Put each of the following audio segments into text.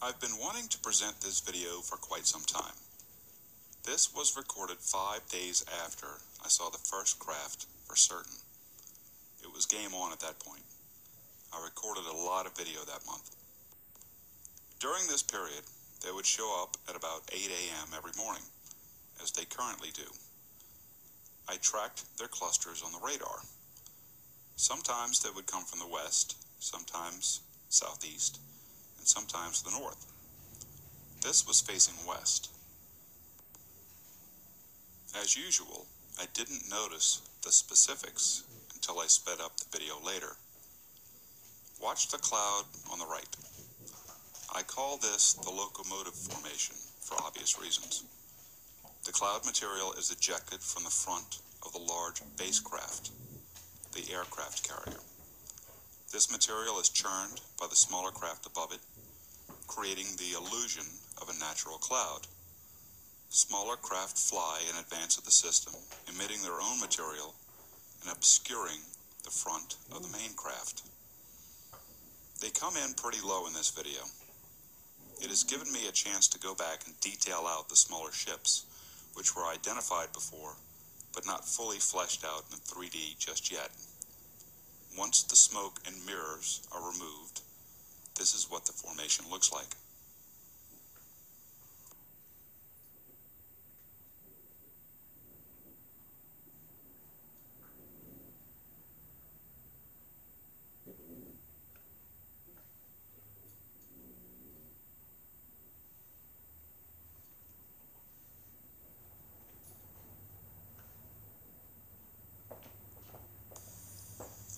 I've been wanting to present this video for quite some time. This was recorded 5 days after I saw the first craft for certain. It was game on at that point. I recorded a lot of video that month. During this period, they would show up at about 8 a.m. every morning, as they currently do. I tracked their clusters on the radar. Sometimes they would come from the west, sometimes southeast, and sometimes the north. This was facing west. As usual, I didn't notice the specifics until I sped up the video later. Watch the cloud on the right. I call this the locomotive formation for obvious reasons. The cloud material is ejected from the front of the large basecraft, the aircraft carrier. This material is churned by the smaller craft above it, creating the illusion of a natural cloud. Smaller craft fly in advance of the system, emitting their own material and obscuring the front of the main craft. They come in pretty low in this video. It has given me a chance to go back and detail out the smaller ships, which were identified before, but not fully fleshed out in 3D just yet. Once the smoke and mirrors are removed, this is what the formation looks like.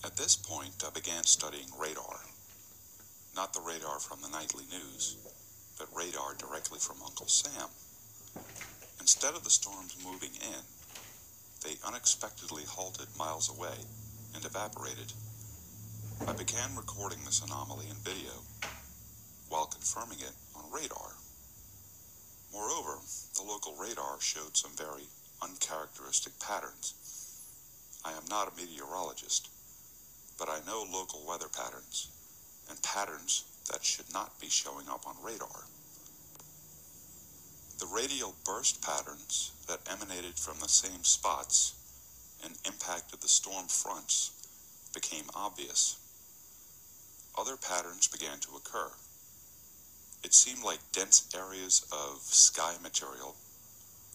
At this point, I began studying radar. Not the radar from the nightly news, but radar directly from Uncle Sam. Instead of the storms moving in, they unexpectedly halted miles away and evaporated. I began recording this anomaly in video while confirming it on radar. Moreover, the local radar showed some very uncharacteristic patterns. I am not a meteorologist, but I know local weather patterns and patterns that should not be showing up on radar. The radial burst patterns that emanated from the same spots and impacted the storm fronts became obvious. Other patterns began to occur. It seemed like dense areas of sky material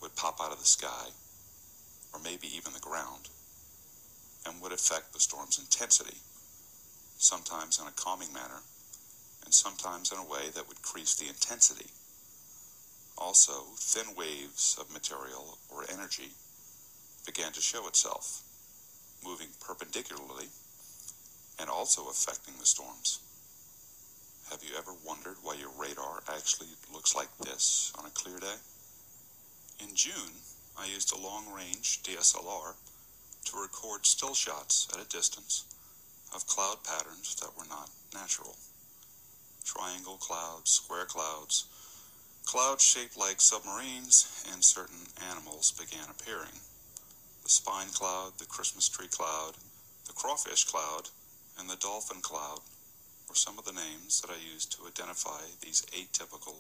would pop out of the sky, or maybe even the ground, and would affect the storm's intensity, sometimes in a calming manner, and sometimes in a way that would increase the intensity. Also, thin waves of material or energy began to show itself, moving perpendicularly and also affecting the storms. Have you ever wondered why your radar actually looks like this on a clear day? In June, I used a long-range DSLR to record still shots at a distance of cloud patterns that were not natural. Triangle clouds, square clouds, clouds shaped like submarines, and certain animals began appearing. The spine cloud, the Christmas tree cloud, the crawfish cloud, and the dolphin cloud were some of the names that I used to identify these atypical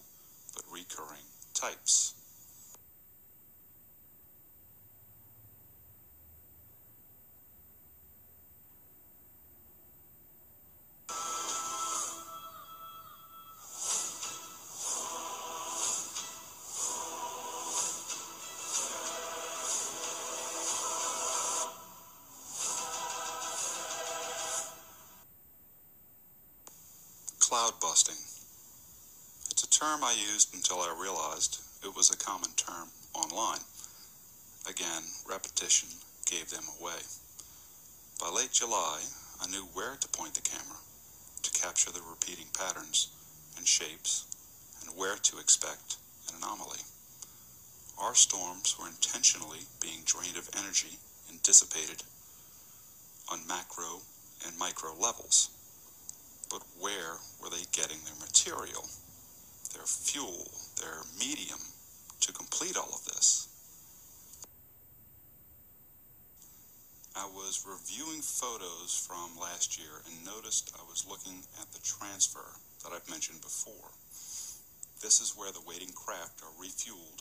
but recurring types. Cloud busting. It's a term I used until I realized it was a common term online. Again, repetition gave them away. By late July, I knew where to point the camera to capture the repeating patterns and shapes and where to expect an anomaly. Our storms were intentionally being drained of energy and dissipated on macro and micro levels. But where were they getting their material, their fuel, their medium to complete all of this? I was reviewing photos from last year and noticed I was looking at the transfer that I've mentioned before. This is where the waiting craft are refueled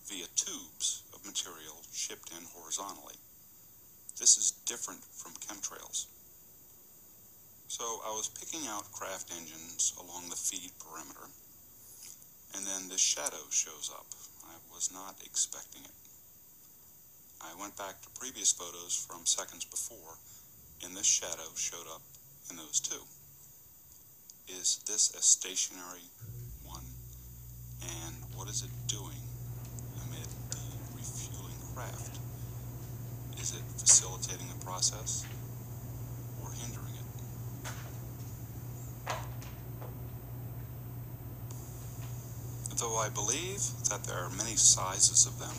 via tubes of material shipped in horizontally. This is different from chemtrails. So I was picking out craft engines along the feed perimeter, and then this shadow shows up. I was not expecting it. I went back to previous photos from seconds before, and this shadow showed up in those too. Is this a stationary one? And what is it doing amid the refueling craft? Is it facilitating the process or hindering it? Though I believe that there are many sizes of them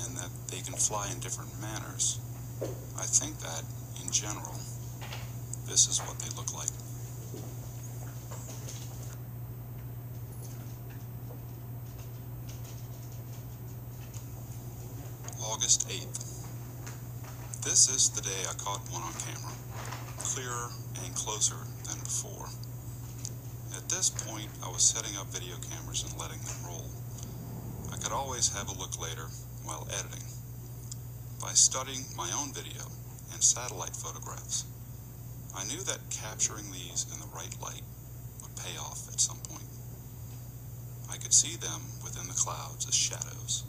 and that they can fly in different manners, I think that, in general, this is what they look like. August 8th. This is the day I caught one on camera, clearer and closer than before. At this point, I was setting up video cameras and letting them roll. I could always have a look later while editing. By studying my own video and satellite photographs, I knew that capturing these in the right light would pay off at some point. I could see them within the clouds as shadows,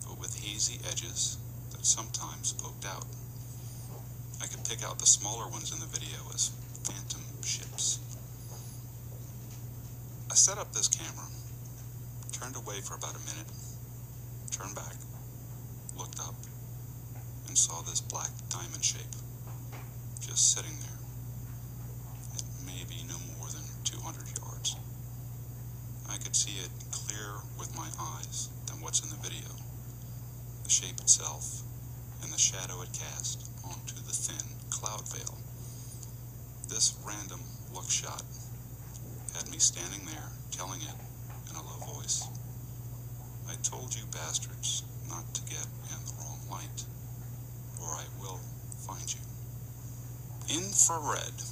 but with hazy edges that sometimes poked out. I could pick out the smaller ones in the video as phantom ships. I set up this camera, turned away for about a minute, turned back, looked up, and saw this black diamond shape just sitting there at maybe no more than 200 yards. I could see it clearer with my eyes than what's in the video. The shape itself and the shadow it cast onto the thin cloud veil. This random look shot had me standing there telling it in a low voice, "I told you bastards not to get in the wrong light, or I will find you." Infrared.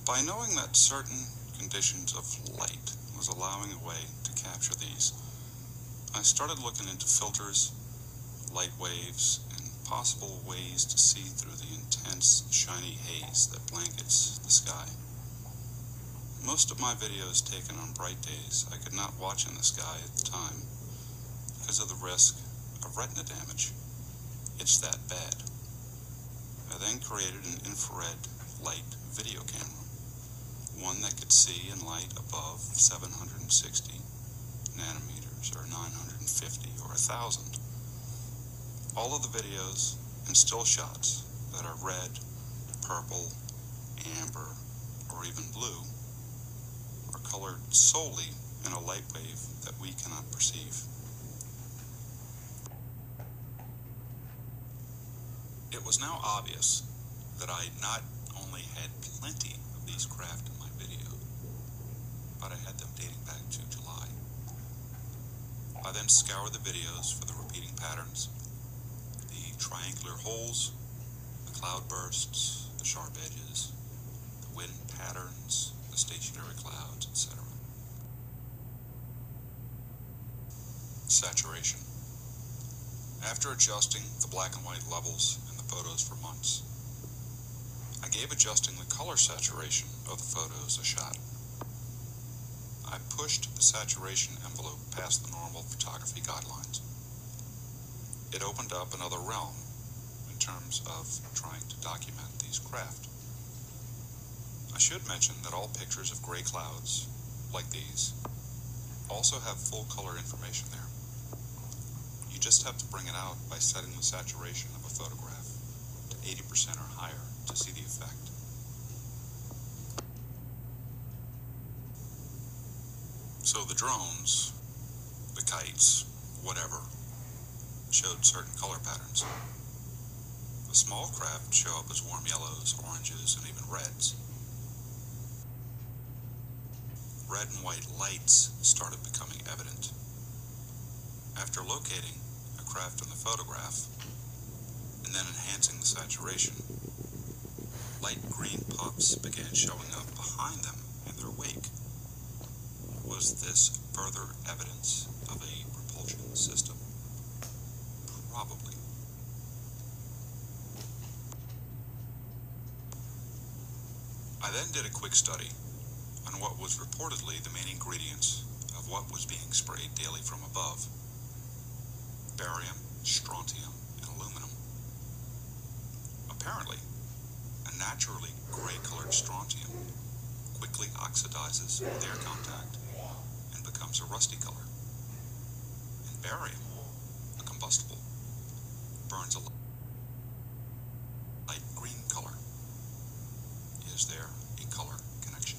By knowing that certain conditions of light was allowing a way to capture these, I started looking into filters, light waves, and possible ways to see through the intense, shiny haze that blankets the sky. Most of my videos taken on bright days I could not watch in the sky at the time because of the risk of retina damage. It's that bad. I then created an infrared light video camera, one that could see in light above 760 nanometers or 950 or 1,000. All of the videos and still shots that are red, purple, amber, or even blue are colored solely in a light wave that we cannot perceive. It was now obvious that I not only had plenty of these craft in my video, but I had them dating back to July. I then scoured the videos for the repeating patterns, the triangular holes, the cloud bursts, the sharp edges, the wind patterns, the stationary clouds, etc. Saturation. After adjusting the black and white levels in the photos for months, I gave adjusting the color saturation of the photos a shot. I pushed the saturation envelope past the normal photography guidelines. It opened up another realm in terms of trying to document these craft. I should mention that all pictures of gray clouds, like these, also have full color information there. You just have to bring it out by setting the saturation of a photograph to 80% or higher to see the effect. So the drones, the kites, whatever, showed certain color patterns. The small craft show up as warm yellows, oranges, and even reds. Red and white lights started becoming evident. After locating a craft in the photograph, and then enhancing the saturation, light green puffs began showing up behind them in their wake. Was this further evidence of a propulsion system? Probably. I then did a quick study on what was reportedly the main ingredients of what was being sprayed daily from above: barium, strontium, and aluminum. Apparently, a naturally gray-colored strontium quickly oxidizes with air contact and becomes a rusty color. And barium, a combustible, burns a light green color. Is there a color connection?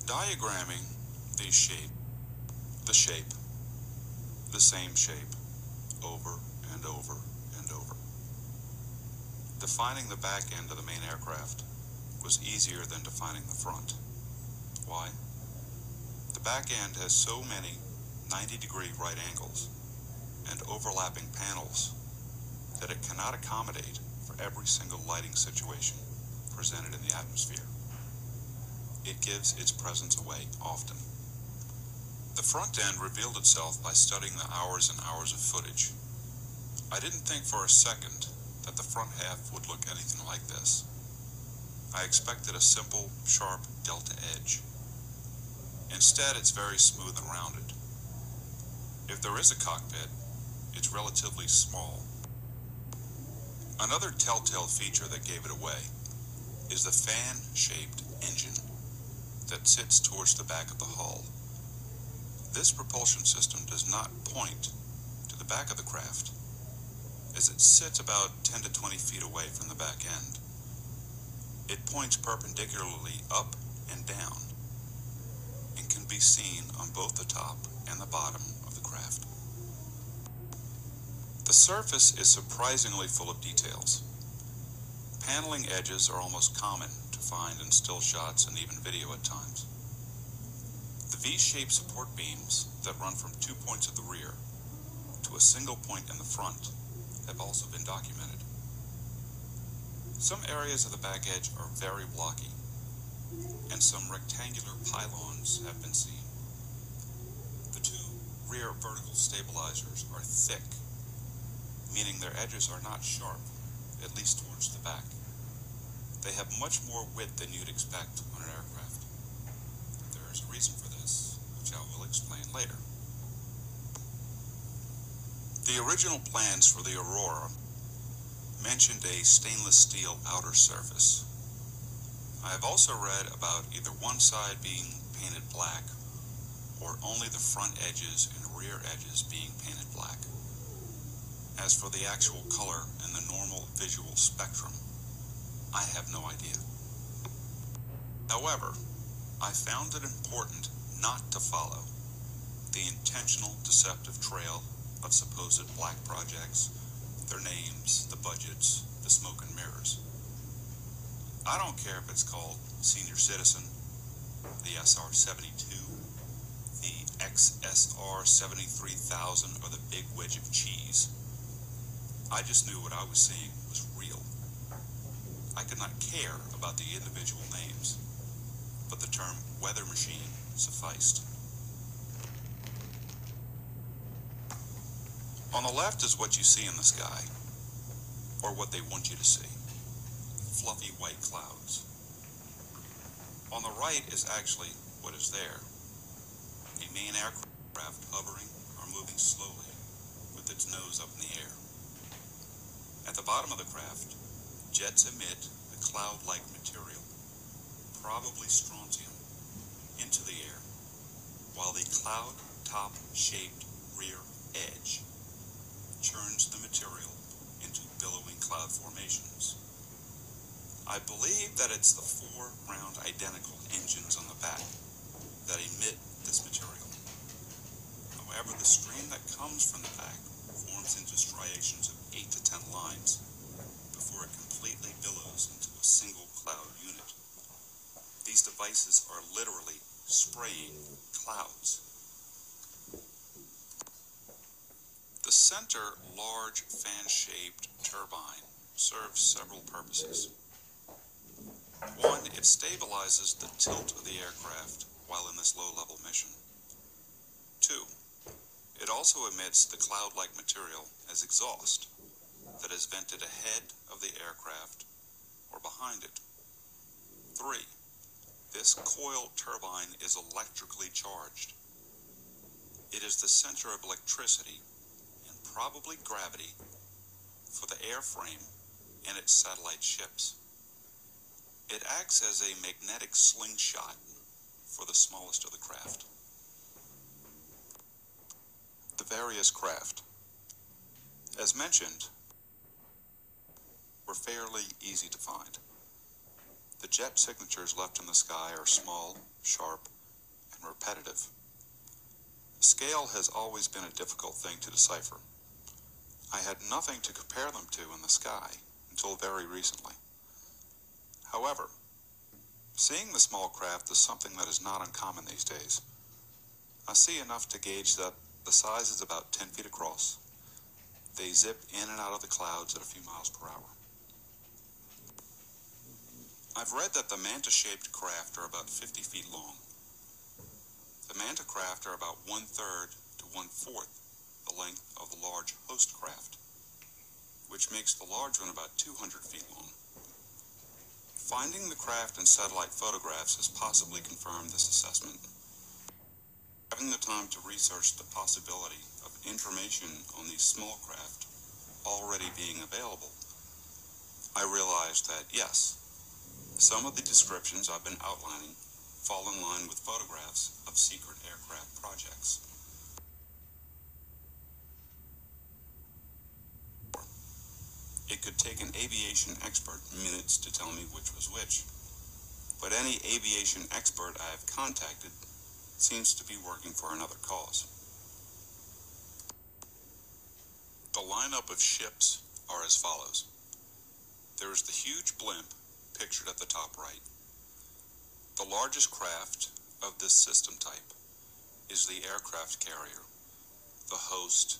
Diagramming the shape, the same shape, over and over and over. Defining the back end of the main aircraft was easier than defining the front. Why? The back end has so many 90-degree right angles and overlapping panels that it cannot accommodate for every single lighting situation presented in the atmosphere. It gives its presence away often. The front end revealed itself by studying the hours and hours of footage. I didn't think for a second that the front half would look anything like this. I expected a simple, sharp delta edge. Instead, it's very smooth and rounded. If there is a cockpit, it's relatively small. Another telltale feature that gave it away is the fan-shaped engine that sits towards the back of the hull. This propulsion system does not point to the back of the craft, as it sits about 10 to 20 feet away from the back end. It points perpendicularly up and down and can be seen on both the top and the bottom of the craft. The surface is surprisingly full of details. Paneling edges are almost common to find in still shots and even video at times. The V-shaped support beams that run from 2 points of the rear to a single point in the front have also been documented. Some areas of the back edge are very blocky, and some rectangular pylons have been seen. The two rear vertical stabilizers are thick, meaning their edges are not sharp, at least towards the back. They have much more width than you'd expect on an aircraft. There is a reason for this, which I will explain later. The original plans for the Aurora mentioned a stainless steel outer surface. I have also read about either one side being painted black or only the front edges and rear edges being painted black. As for the actual color and the normal visual spectrum, I have no idea. However, I found it important not to follow the intentional deceptive trail of supposed black projects, their names, the budgets, the smoke and mirrors. I don't care if it's called Senior Citizen, the SR-72, the XSR-73,000, or the Big Wedge of Cheese. I just knew what I was seeing was real. I could not care about the individual names, but the term weather machine sufficed. On the left is what you see in the sky, or what they want you to see: fluffy white clouds. On the right is actually what is there: a main aircraft hovering or moving slowly with its nose up in the air. At the bottom of the craft, jets emit a cloud-like material, probably strontium, into the air, while the cloud top-shaped rear edge churns the material into billowing cloud formations. I believe that it's the 4 round identical engines on the back that emit this material. However, the stream that comes from the back forms into striations of 8 to 10 lines before it completely billows into a single cloud unit. These devices are literally spraying clouds. The center large fan-shaped turbine serves several purposes. One, it stabilizes the tilt of the aircraft while in this low-level mission. Two, it also emits the cloud-like material as exhaust that is vented ahead of the aircraft or behind it. Three, this coil turbine is electrically charged. It is the center of electricity and probably gravity for the airframe and its satellite ships. It acts as a magnetic slingshot for the smallest of the craft. The various craft, as mentioned, were fairly easy to find. The jet signatures left in the sky are small, sharp, and repetitive. Scale has always been a difficult thing to decipher. I had nothing to compare them to in the sky until very recently. However, seeing the small craft is something that is not uncommon these days. I see enough to gauge that the size is about 10 feet across. They zip in and out of the clouds at a few miles per hour. I've read that the manta-shaped craft are about 50 feet long. The manta craft are about 1/3 to 1/4 the length of the large host craft, which makes the large one about 200 feet long. Finding the craft in satellite photographs has possibly confirmed this assessment. Having the time to research the possibility of information on these small craft already being available, I realized that yes, some of the descriptions I've been outlining fall in line with photographs of secret aircraft projects. It could take an aviation expert minutes to tell me which was which, but any aviation expert I have contacted seems to be working for another cause. The lineup of ships are as follows. There is the huge blimp pictured at the top right. The largest craft of this system type is the aircraft carrier, the host,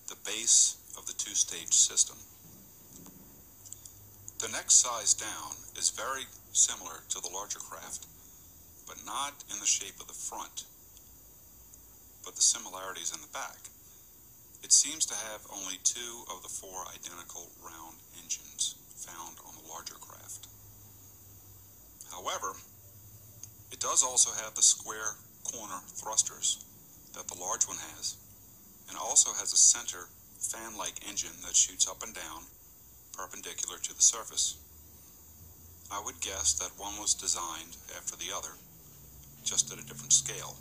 the base of the two-stage system. The next size down is very similar to the larger craft, but not in the shape of the front, but the similarities in the back. It seems to have only 2 of the 4 identical round engines found on the larger craft. However, it does also have the square corner thrusters that the large one has, and also has a center fan-like engine that shoots up and down perpendicular to the surface. I would guess that one was designed after the other, just at a different scale.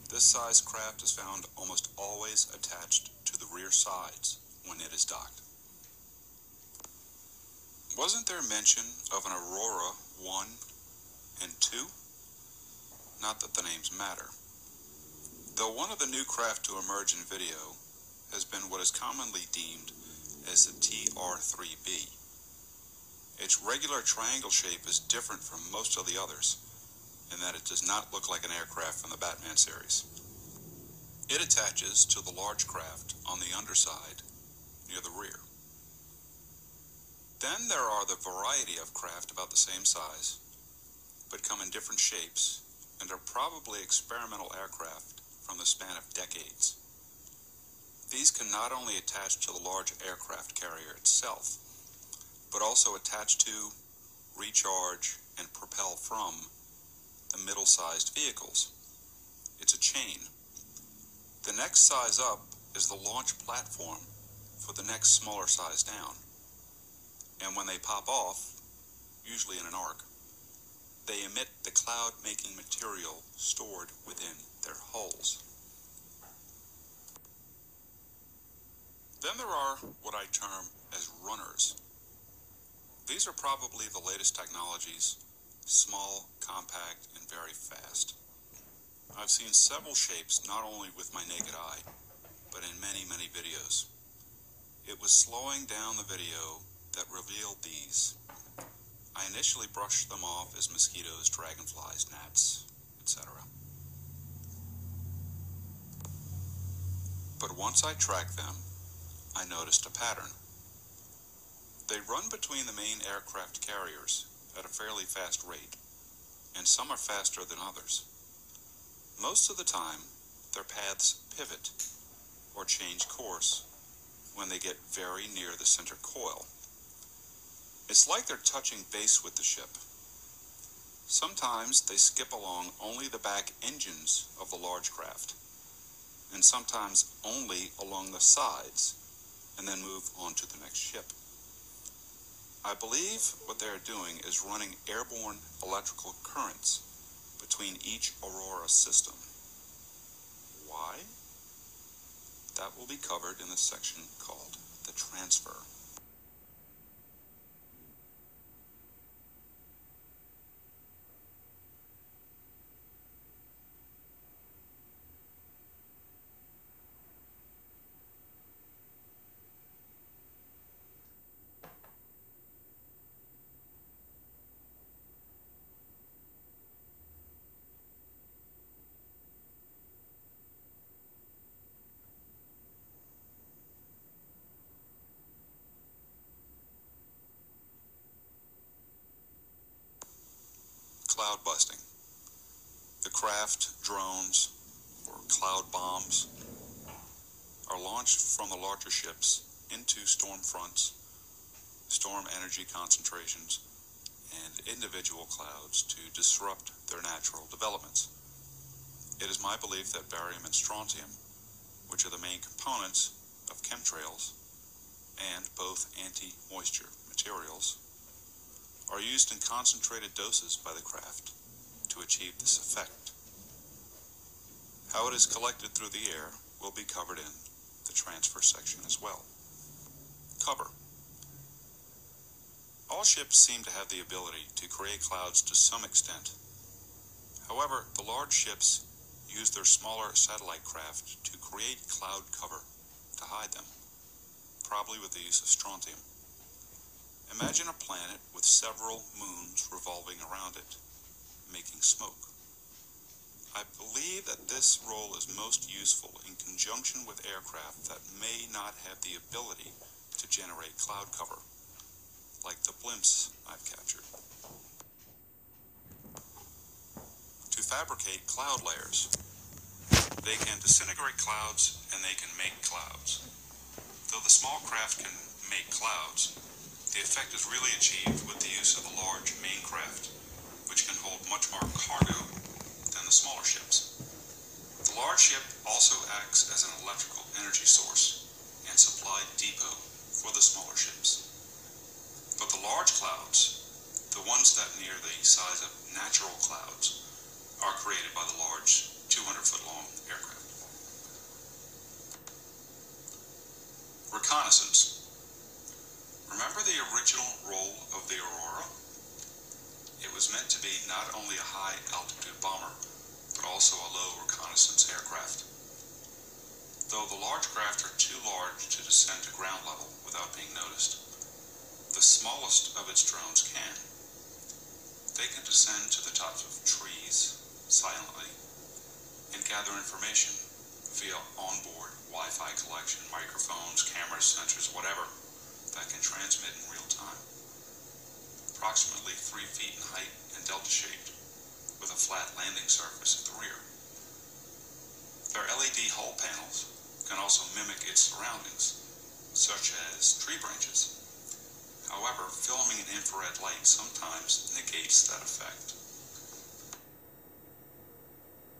This size craft is found almost always attached to the rear sides when it is docked. Wasn't there mention of an Aurora 1 and 2? Not that the names matter. Though one of the new craft to emerge in video has been what is commonly deemed as the TR-3B. Its regular triangle shape is different from most of the others, in that it does not look like an aircraft from the Batman series. It attaches to the large craft on the underside near the rear. Then there are the variety of craft about the same size, but come in different shapes and are probably experimental aircraft from the span of decades. These can not only attach to the large aircraft carrier itself, but also attach to, recharge, and propel from the middle-sized vehicles. It's a chain. The next size up is the launch platform for the next smaller size down. And when they pop off, usually in an arc, they emit the cloud-making material stored within their hulls. Then there are what I term as runners. These are probably the latest technologies, small, compact, and very fast. I've seen several shapes not only with my naked eye, but in many, many videos. It was slowing down the video that revealed these. I initially brushed them off as mosquitoes, dragonflies, gnats, etc. But once I tracked them, I noticed a pattern. They run between the main aircraft carriers at a fairly fast rate, and some are faster than others. Most of the time, their paths pivot or change course when they get very near the center coil. It's like they're touching base with the ship. Sometimes they skip along only the back engines of the large craft, and sometimes only along the sides, and then move on to the next ship. I believe what they are doing is running airborne electrical currents between each aurora system. Why? That will be covered in the section called the transfer. Cloud busting. The craft, drones, or cloud bombs are launched from the larger ships into storm fronts, storm energy concentrations, and individual clouds to disrupt their natural developments. It is my belief that barium and strontium, which are the main components of chemtrails and both anti-moisture materials, are used in concentrated doses by the craft to achieve this effect. How it is collected through the air will be covered in the transfer section as well. Cover. All ships seem to have the ability to create clouds to some extent. However, the large ships use their smaller satellite craft to create cloud cover to hide them, probably with the use of strontium. Imagine a planet with several moons revolving around it, making smoke. I believe that this role is most useful in conjunction with aircraft that may not have the ability to generate cloud cover, like the blimps I've captured. To fabricate cloud layers, they can disintegrate clouds and they can make clouds. Though the small craft can make clouds, the effect is really achieved with the use of the large main craft, which can hold much more cargo than the smaller ships. The large ship also acts as an electrical energy source and supply depot for the smaller ships. But the large clouds, the ones that near the size of natural clouds, are created by the large 200-foot-long aircraft. Reconnaissance. Remember the original role of the Aurora? It was meant to be not only a high-altitude bomber, but also a low reconnaissance aircraft. Though the large craft are too large to descend to ground level without being noticed, the smallest of its drones can. They can descend to the tops of trees silently and gather information via onboard Wi-Fi collection, microphones, cameras, sensors, whatever, that can transmit in real time. Approximately 3 feet in height and delta-shaped, with a flat landing surface at the rear. Their LED hull panels can also mimic its surroundings, such as tree branches. However, filming in infrared light sometimes negates that effect.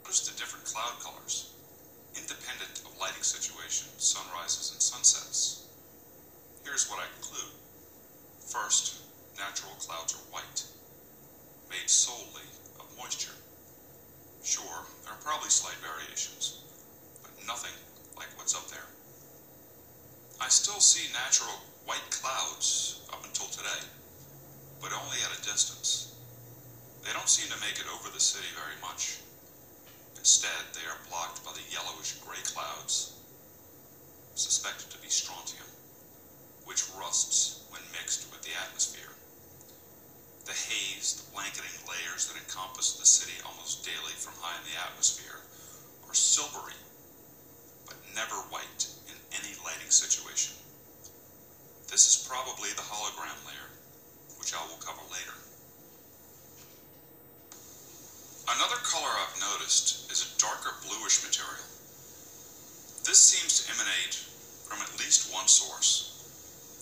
Notice the different cloud colors, independent of lighting situations, sunrises and sunsets. Here's what I conclude. First, natural clouds are white, made solely of moisture. Sure, there are probably slight variations, but nothing like what's up there. I still see natural white clouds up until today, but only at a distance. They don't seem to make it over the city very much. Instead, they are blocked by the yellowish-gray clouds, suspected to be strontium, which rusts when mixed with the atmosphere. The haze, the blanketing layers that encompass the city almost daily from high in the atmosphere, are silvery, but never white in any lighting situation. This is probably the hologram layer, which I will cover later. noticed is a darker bluish material. This seems to emanate from at least one source,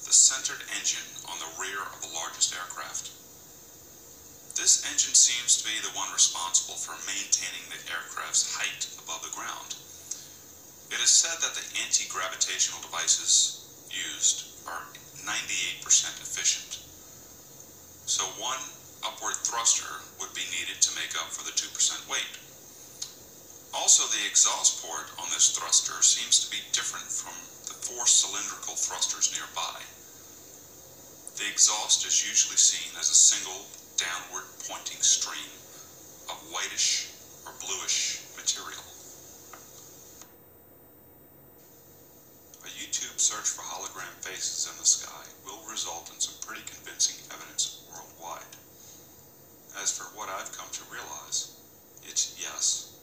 the centered engine on the rear of the largest aircraft. This engine seems to be the one responsible for maintaining the aircraft's height above the ground. It is said that the anti-gravitational devices used are 98% efficient. So one upward thruster would be needed to make up for the 2% weight. Also, the exhaust port on this thruster seems to be different from the 4 cylindrical thrusters nearby. The exhaust is usually seen as a single downward pointing stream of whitish or bluish material. A YouTube search for hologram faces in the sky will result in some pretty convincing evidence worldwide. As for what I've come to realize, it's yes,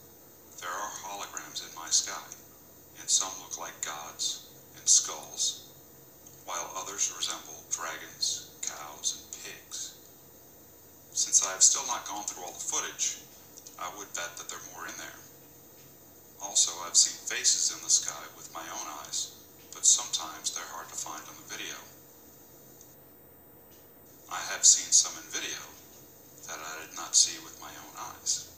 there are holograms in my sky, and some look like gods and skulls, while others resemble dragons, cows, and pigs. Since I have still not gone through all the footage, I would bet that there are more in there. Also, I've seen faces in the sky with my own eyes, but sometimes they're hard to find on the video. I have seen some in video that I did not see with my own eyes.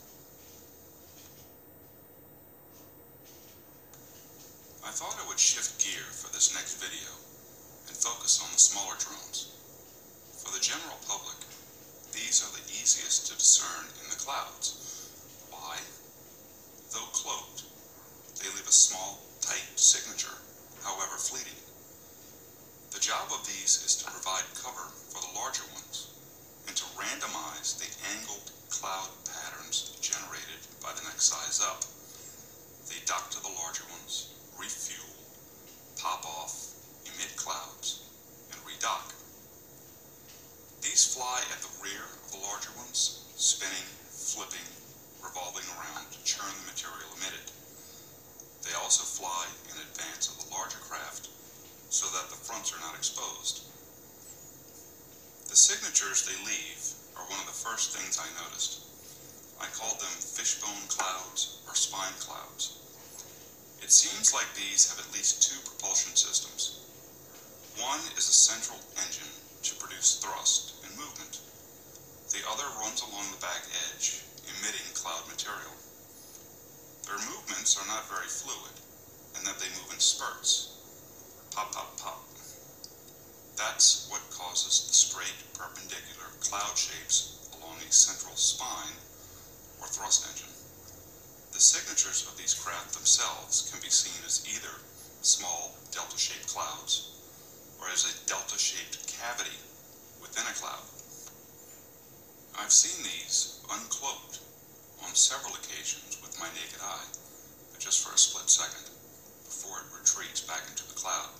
I thought I would shift gear for this next video and focus on the smaller drones. For the general public, these are the easiest to discern in the clouds. Why? Though cloaked, they leave a small, tight signature, however fleeting. The job of these is to provide cover for the larger ones and to randomize the angled cloud patterns generated by the next size up. They dock to the larger ones, refuel, pop off, emit clouds, and redock. These fly at the rear of the larger ones, spinning, flipping, revolving around to churn the material emitted. They also fly in advance of the larger craft so that the fronts are not exposed. The signatures they leave are one of the first things I noticed. I called them fishbone clouds or spine clouds. It seems like these have at least 2 propulsion systems. One is a central engine to produce thrust and movement. The other runs along the back edge, emitting cloud material. Their movements are not very fluid, and that they move in spurts. Pop, pop, pop. That's what causes the straight, perpendicular cloud shapes along a central spine or thrust engine. The signatures of these craft themselves can be seen as either small delta-shaped clouds or as a delta-shaped cavity within a cloud. I've seen these uncloaked on several occasions with my naked eye, but just for a split second before it retreats back into the cloud.